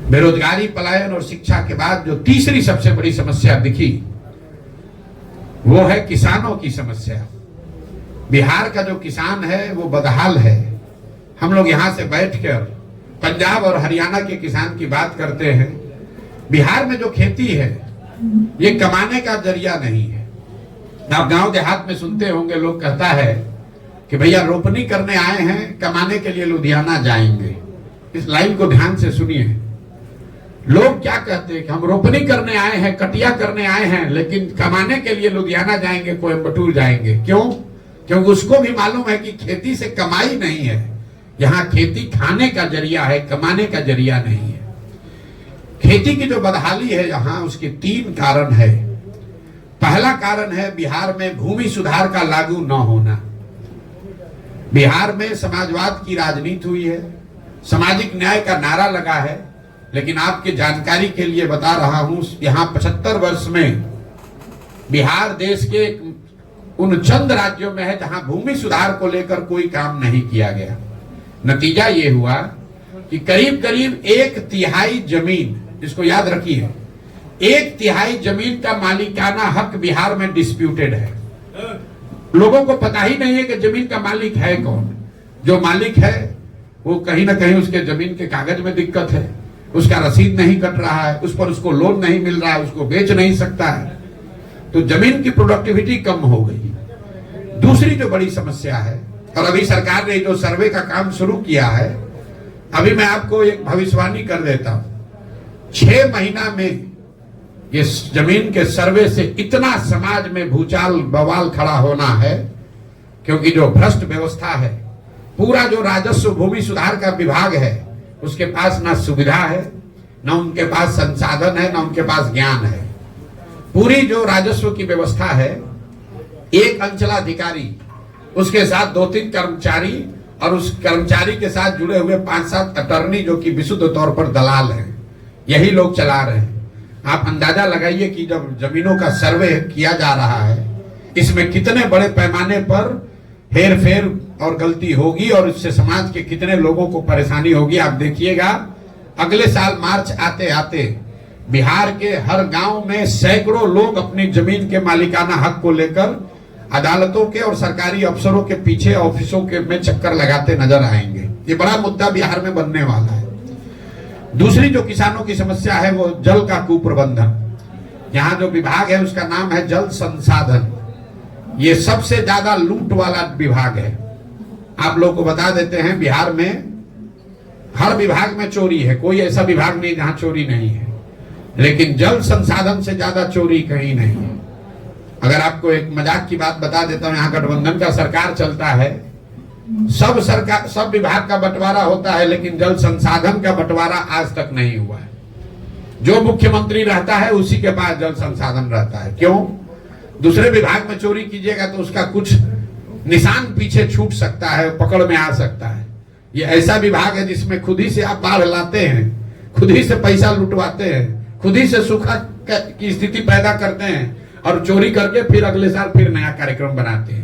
बेरोजगारी, पलायन और शिक्षा के बाद जो तीसरी सबसे बड़ी समस्या दिखी वो है किसानों की समस्या। बिहार का जो किसान है वो बदहाल है। हम लोग यहां से बैठकर पंजाब और हरियाणा के किसान की बात करते हैं। बिहार में जो खेती है ये कमाने का जरिया नहीं है। आप गांव देहात में सुनते होंगे, लोग कहता है कि भैया रोपनी करने आए हैं, कमाने के लिए लुधियाना जाएंगे। इस लाइन को ध्यान से सुनिए। लोग क्या कहते हैं कि हम रोपनी करने आए हैं, कटिया करने आए हैं, लेकिन कमाने के लिए लुधियाना जाएंगे, कोयम्बटूर जाएंगे। क्यों? क्योंकि उसको भी मालूम है कि खेती से कमाई नहीं है। यहाँ खेती खाने का जरिया है, कमाने का जरिया नहीं है। खेती की जो बदहाली है यहाँ, उसके 3 कारण है। पहला कारण है बिहार में भूमि सुधार का लागू न होना। बिहार में समाजवाद की राजनीति हुई है, सामाजिक न्याय का नारा लगा है, लेकिन आपके जानकारी के लिए बता रहा हूं, यहाँ 75 वर्ष में बिहार देश के उन चंद राज्यों में है जहां भूमि सुधार को लेकर कोई काम नहीं किया गया। नतीजा ये हुआ कि करीब करीब 1/3 जमीन, इसको याद रखिए, 1/3 जमीन का मालिकाना हक बिहार में डिस्प्यूटेड है। लोगों को पता ही नहीं है कि जमीन का मालिक है कौन। जो मालिक है वो कहीं ना कहीं उसके जमीन के कागज में दिक्कत है, उसका रसीद नहीं कट रहा है, उस पर उसको लोन नहीं मिल रहा है, उसको बेच नहीं सकता है, तो जमीन की प्रोडक्टिविटी कम हो गई। दूसरी जो बड़ी समस्या है, और अभी सरकार ने जो सर्वे का काम शुरू किया है, अभी मैं आपको एक भविष्यवाणी कर देता हूं, 6 महीना में ये जमीन के सर्वे से इतना समाज में भूचाल बवाल खड़ा होना है, क्योंकि जो भ्रष्ट व्यवस्था है, पूरा जो राजस्व भूमि सुधार का विभाग है, उसके पास ना सुविधा है, ना उनके पास संसाधन है, ना उनके पास ज्ञान है। पूरी जो राजस्व की व्यवस्था है, एक अंचलाधिकारी, उसके साथ 2-3 कर्मचारी, और उस कर्मचारी के साथ जुड़े हुए 5-7 अटर्नी जो कि विशुद्ध तौर पर दलाल हैं, यही लोग चला रहे हैं। आप अंदाजा लगाइए कि जब जमीनों का सर्वे किया जा रहा है, इसमें कितने बड़े पैमाने पर हेर फेर और गलती होगी, और इससे समाज के कितने लोगों को परेशानी होगी। आप देखिएगा, अगले साल मार्च आते आते बिहार के हर गांव में सैकड़ों लोग अपनी जमीन के मालिकाना हक को लेकर अदालतों के और सरकारी अफसरों के पीछे, ऑफिसों के में चक्कर लगाते नजर आएंगे। ये बड़ा मुद्दा बिहार में बनने वाला है। दूसरी जो किसानों की समस्या है वो जल का कुप्रबंधन। यहाँ जो विभाग है उसका नाम है जल संसाधन। ये सबसे ज्यादा लूट वाला विभाग है। आप लोग को बता देते हैं, बिहार में हर विभाग में चोरी है, कोई ऐसा विभाग नहीं जहां चोरी नहीं है, लेकिन जल संसाधन से ज्यादा चोरी कहीं नहीं है। अगर आपको एक मजाक की बात बता देता हूं, यहाँ गठबंधन का सरकार चलता है, सब विभाग का बंटवारा होता है, लेकिन जल संसाधन का बंटवारा आज तक नहीं हुआ है। जो मुख्यमंत्री रहता है उसी के पास जल संसाधन रहता है। क्यों? दूसरे विभाग में चोरी कीजिएगा तो उसका कुछ निशान पीछे छूट सकता है, पकड़ में आ सकता है। ये ऐसा विभाग है जिसमें खुद ही से आप बाढ़ लाते हैं, खुद ही से पैसा लुटवाते हैं, खुद ही से सूखा की स्थिति पैदा करते हैं, और चोरी करके फिर अगले साल फिर नया कार्यक्रम बनाते हैं।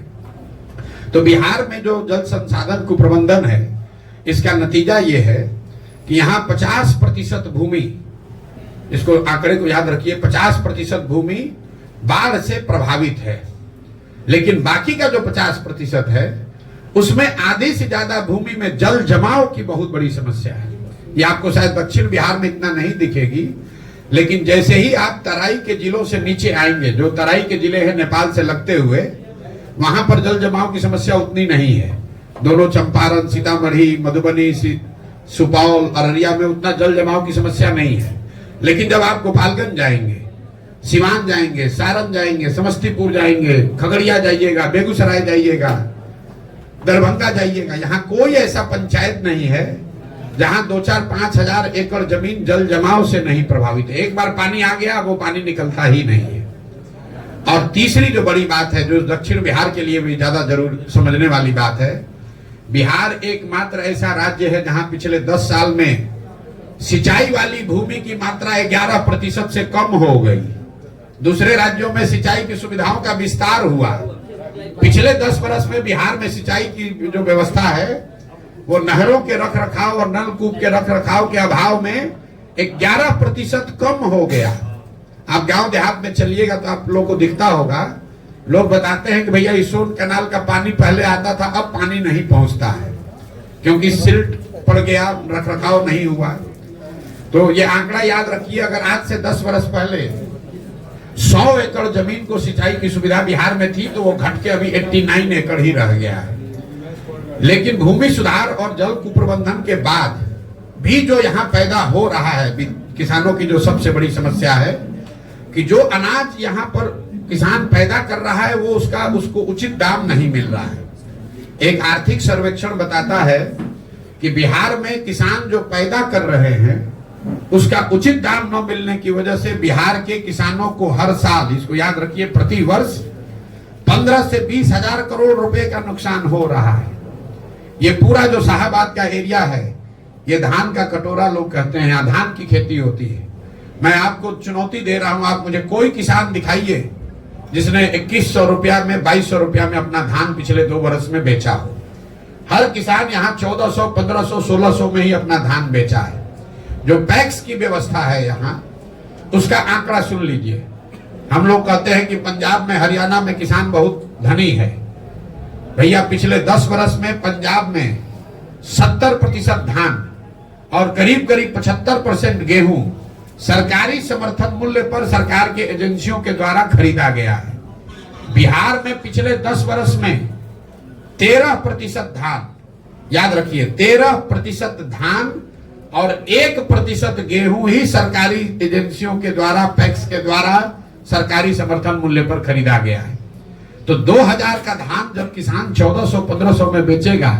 तो बिहार में जो जल संसाधन कुप्रबंधन है, इसका नतीजा ये है कि यहाँ 50% भूमि, इसको आंकड़े को याद रखिए, 50% भूमि बाढ़ से प्रभावित है, लेकिन बाकी का जो 50% है उसमें आधे से ज्यादा भूमि में जल जमाव की बहुत बड़ी समस्या है। ये आपको शायद दक्षिण बिहार में इतना नहीं दिखेगी, लेकिन जैसे ही आप तराई के जिलों से नीचे आएंगे, जो तराई के जिले हैं नेपाल से लगते हुए, वहां पर जल जमाव की समस्या उतनी नहीं है। दोनों चंपारण, सीतामढ़ी, मधुबनी, सुपौल, अररिया में उतना जल जमाव की समस्या नहीं है। लेकिन जब आप गोपालगंज जाएंगे, सिवान जाएंगे, सारण जाएंगे, समस्तीपुर जाएंगे, खगड़िया जाइएगा, बेगूसराय जाइएगा, दरभंगा जाइएगा, यहाँ कोई ऐसा पंचायत नहीं है जहां 2-4-5 हजार एकड़ जमीन जल जमाव से नहीं प्रभावित है। एक बार पानी आ गया, वो पानी निकलता ही नहीं है। और तीसरी जो बड़ी बात है, जो दक्षिण बिहार के लिए भी ज्यादा जरूर समझने वाली बात है, बिहार एकमात्र ऐसा राज्य है जहां पिछले 10 साल में सिंचाई वाली भूमि की मात्रा 11% से कम हो गई। दूसरे राज्यों में सिंचाई की सुविधाओं का विस्तार हुआ। पिछले 10 वर्ष में बिहार में सिंचाई की जो व्यवस्था है वो नहरों के रखरखाव और नलकूप के रखरखाव के अभाव में 11% कम हो गया। आप गांव देहात में चलिएगा तो आप लोगों को दिखता होगा, लोग बताते हैं कि भैया इसोन कैनाल का पानी पहले आता था, अब पानी नहीं पहुंचता है क्योंकि सिल्ट पड़ गया, रखरखाव नहीं हुआ। तो ये आंकड़ा याद रखिए, अगर आज से 10 वर्ष पहले 100 एकड़ जमीन को सिंचाई की सुविधा बिहार में थी तो वो घट के अभी 89 एकड़ ही रह गया है। लेकिन भूमि सुधार और जल कुप्रबंधन के बाद भी जो यहाँ पैदा हो रहा है, किसानों की जो सबसे बड़ी समस्या है कि जो अनाज यहाँ पर किसान पैदा कर रहा है वो उसको उचित दाम नहीं मिल रहा है। एक आर्थिक सर्वेक्षण बताता है कि बिहार में किसान जो पैदा कर रहे हैं उसका उचित दाम न मिलने की वजह से बिहार के किसानों को हर साल, इसको याद रखिए, प्रति वर्ष 15 से 20 हजार करोड़ रुपए का नुकसान हो रहा है। ये पूरा जो शाहबाद का एरिया है, ये धान का कटोरा लोग कहते हैं, यहाँ धान की खेती होती है। मैं आपको चुनौती दे रहा हूं, आप मुझे कोई किसान दिखाइए जिसने 2100 रुपया में, 2200 रुपया में अपना धान पिछले 2 वर्ष में बेचा हो। हर किसान यहाँ 1400, 1500, 1600 में ही अपना धान बेचा है। जो पैक्स की व्यवस्था है यहाँ, उसका आंकड़ा सुन लीजिए। हम लोग कहते हैं कि पंजाब में, हरियाणा में किसान बहुत धनी है। भैया पिछले 10 वर्ष में पंजाब में 70% धान और करीब करीब 75% गेहूं सरकारी समर्थन मूल्य पर सरकार के एजेंसियों के द्वारा खरीदा गया है। बिहार में पिछले 10 वर्ष में 13% धान, याद रखिए 13% धान और 1% गेहूं ही सरकारी एजेंसियों के द्वारा, पैक्स के द्वारा सरकारी समर्थन मूल्य पर खरीदा गया है। तो 2000 का धान जब किसान 1400-1500 में बेचेगा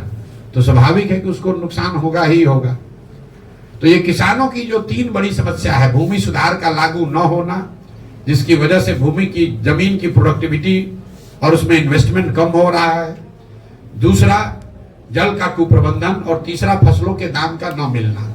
तो स्वाभाविक है कि उसको नुकसान होगा ही होगा। तो ये किसानों की जो 3 बड़ी समस्या है, भूमि सुधार का लागू न होना, जिसकी वजह से भूमि की, जमीन की प्रोडक्टिविटी और उसमें इन्वेस्टमेंट कम हो रहा है, दूसरा जल का कुप्रबंधन और तीसरा फसलों के दाम का न मिलना।